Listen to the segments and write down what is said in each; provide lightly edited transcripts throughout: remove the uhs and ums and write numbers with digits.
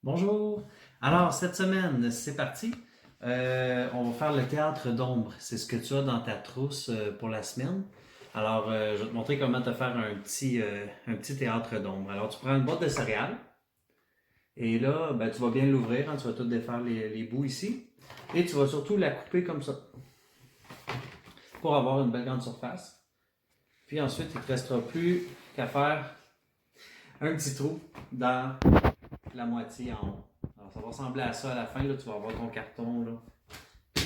Bonjour! Alors, cette semaine, c'est parti. On va faire le théâtre d'ombre. C'est ce que tu as dans ta trousse pour la semaine. Alors, je vais te montrer comment te faire un petit théâtre d'ombre. Alors, tu prends une boîte de céréales et là, ben, tu vas bien l'ouvrir, hein, tu vas tout défaire les bouts ici. Et tu vas surtout la couper comme ça pour avoir une belle grande surface. Puis ensuite, il ne te restera plus qu'à faire un petit trou dans la moitié en haut. Alors, ça va ressembler à ça à la fin. Là, tu vas avoir ton carton. Là.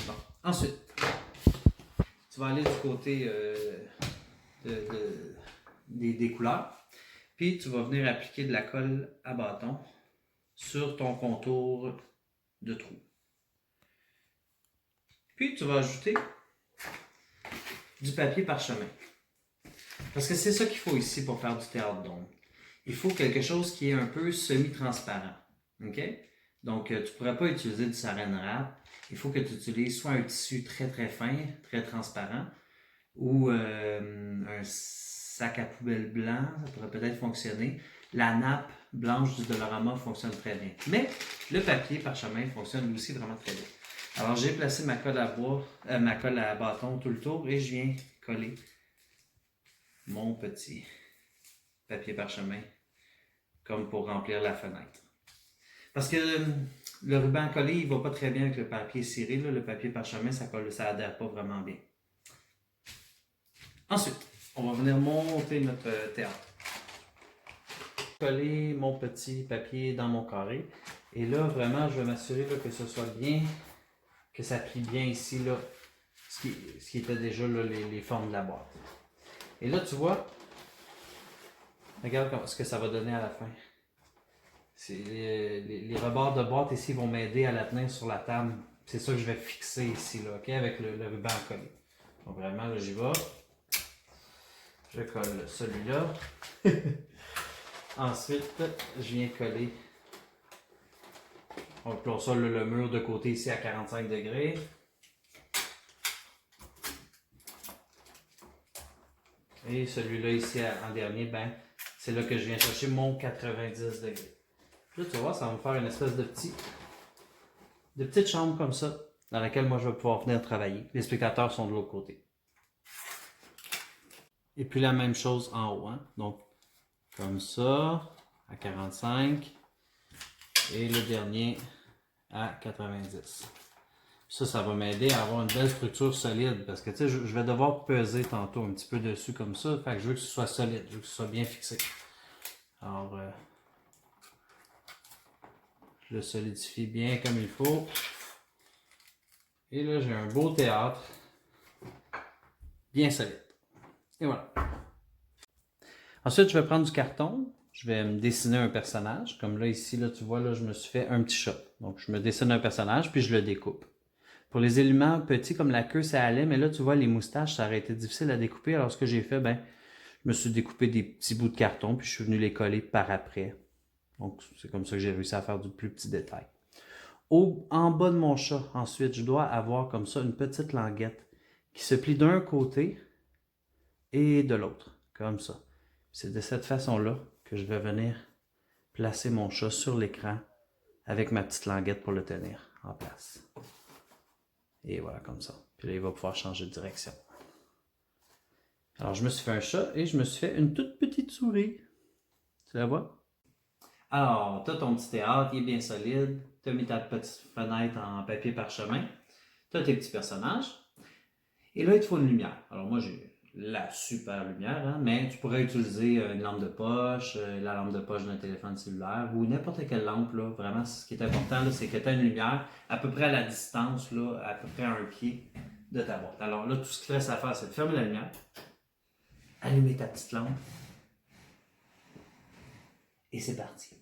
Bon. Ensuite, tu vas aller du côté des couleurs. Puis, tu vas venir appliquer de la colle à bâton sur ton contour de trou. Puis, tu vas ajouter du papier parchemin. Parce que c'est ça qu'il faut ici pour faire du théâtre d'ombre. Il faut quelque chose qui est un peu semi-transparent. OK? Donc, tu ne pourrais pas utiliser du saran wrap. Il faut que tu utilises soit un tissu très très fin, très transparent, ou un sac à poubelle blanc, ça pourrait peut-être fonctionner. La nappe blanche du Dollarama fonctionne très bien. Mais le papier parchemin fonctionne aussi vraiment très bien. Alors, j'ai placé ma colle à bois, ma colle à bâton tout le tour et je viens coller mon petit papier parchemin comme pour remplir la fenêtre. Parce que le ruban collé, il ne va pas très bien avec le papier ciré. Là. Le papier parchemin, ça adhère pas vraiment bien. Ensuite, on va venir monter notre théâtre. Coller mon petit papier dans mon carré. Et là, vraiment, je vais m'assurer que ce soit bien, que ça plie bien ici, là, ce qui était déjà là, les formes de la boîte. Et là, tu vois, regarde ce que ça va donner à la fin. Les rebords de boîte ici vont m'aider à la tenir sur la table. C'est ça que je vais fixer ici, là, okay, avec le ruban collé. Donc vraiment, là, j'y vais. Je colle celui-là. Ensuite, je viens coller. On clôt ça le mur de côté ici à 45 degrés. Et celui-là ici en dernier, ben, c'est là que je viens chercher mon 90 degrés. Là, tu vois, ça va me faire une espèce de petite chambre comme ça, dans laquelle moi je vais pouvoir venir travailler. Les spectateurs sont de l'autre côté. Et puis la même chose en haut, hein? Donc, comme ça, à 45. Et le dernier à 90. Ça va m'aider à avoir une belle structure solide. Parce que, tu sais, je vais devoir peser tantôt un petit peu dessus comme ça. Fait que je veux que ce soit solide, je veux que ce soit bien fixé. Alors, je le solidifie bien comme il faut. Et là, j'ai un beau théâtre. Bien solide. Et voilà. Ensuite, je vais prendre du carton. Je vais me dessiner un personnage. Comme là, ici, là, tu vois, là, je me suis fait un petit chat. Donc, je me dessine un personnage, puis je le découpe. Pour les éléments petits comme la queue, ça allait, mais là, tu vois, les moustaches, ça aurait été difficile à découper. Alors, ce que j'ai fait, ben, je me suis découpé des petits bouts de carton, puis je suis venu les coller par après. Donc, c'est comme ça que j'ai réussi à faire du plus petit détail. En bas de mon chat, ensuite, je dois avoir comme ça une petite languette qui se plie d'un côté et de l'autre, comme ça. C'est de cette façon-là que je vais venir placer mon chat sur l'écran avec ma petite languette pour le tenir en place. Et voilà, comme ça. Puis là, il va pouvoir changer de direction. Alors, je me suis fait un chat et je me suis fait une toute petite souris. Tu la vois? Alors, tu as ton petit théâtre, il est bien solide. Tu as mis ta petite fenêtre en papier parchemin. Tu as tes petits personnages. Et là, il te faut une lumière. Alors, moi, j'ai la super lumière, hein, mais tu pourrais utiliser une lampe de poche, la lampe de poche d'un téléphone cellulaire ou n'importe quelle lampe. Là. Vraiment, ce qui est important, là, c'est que tu as une lumière à peu près à la distance, là, à peu près à un pied de ta boîte. Alors là, tout ce qu'il reste à faire, c'est de fermer la lumière, allumer ta petite lampe et c'est parti.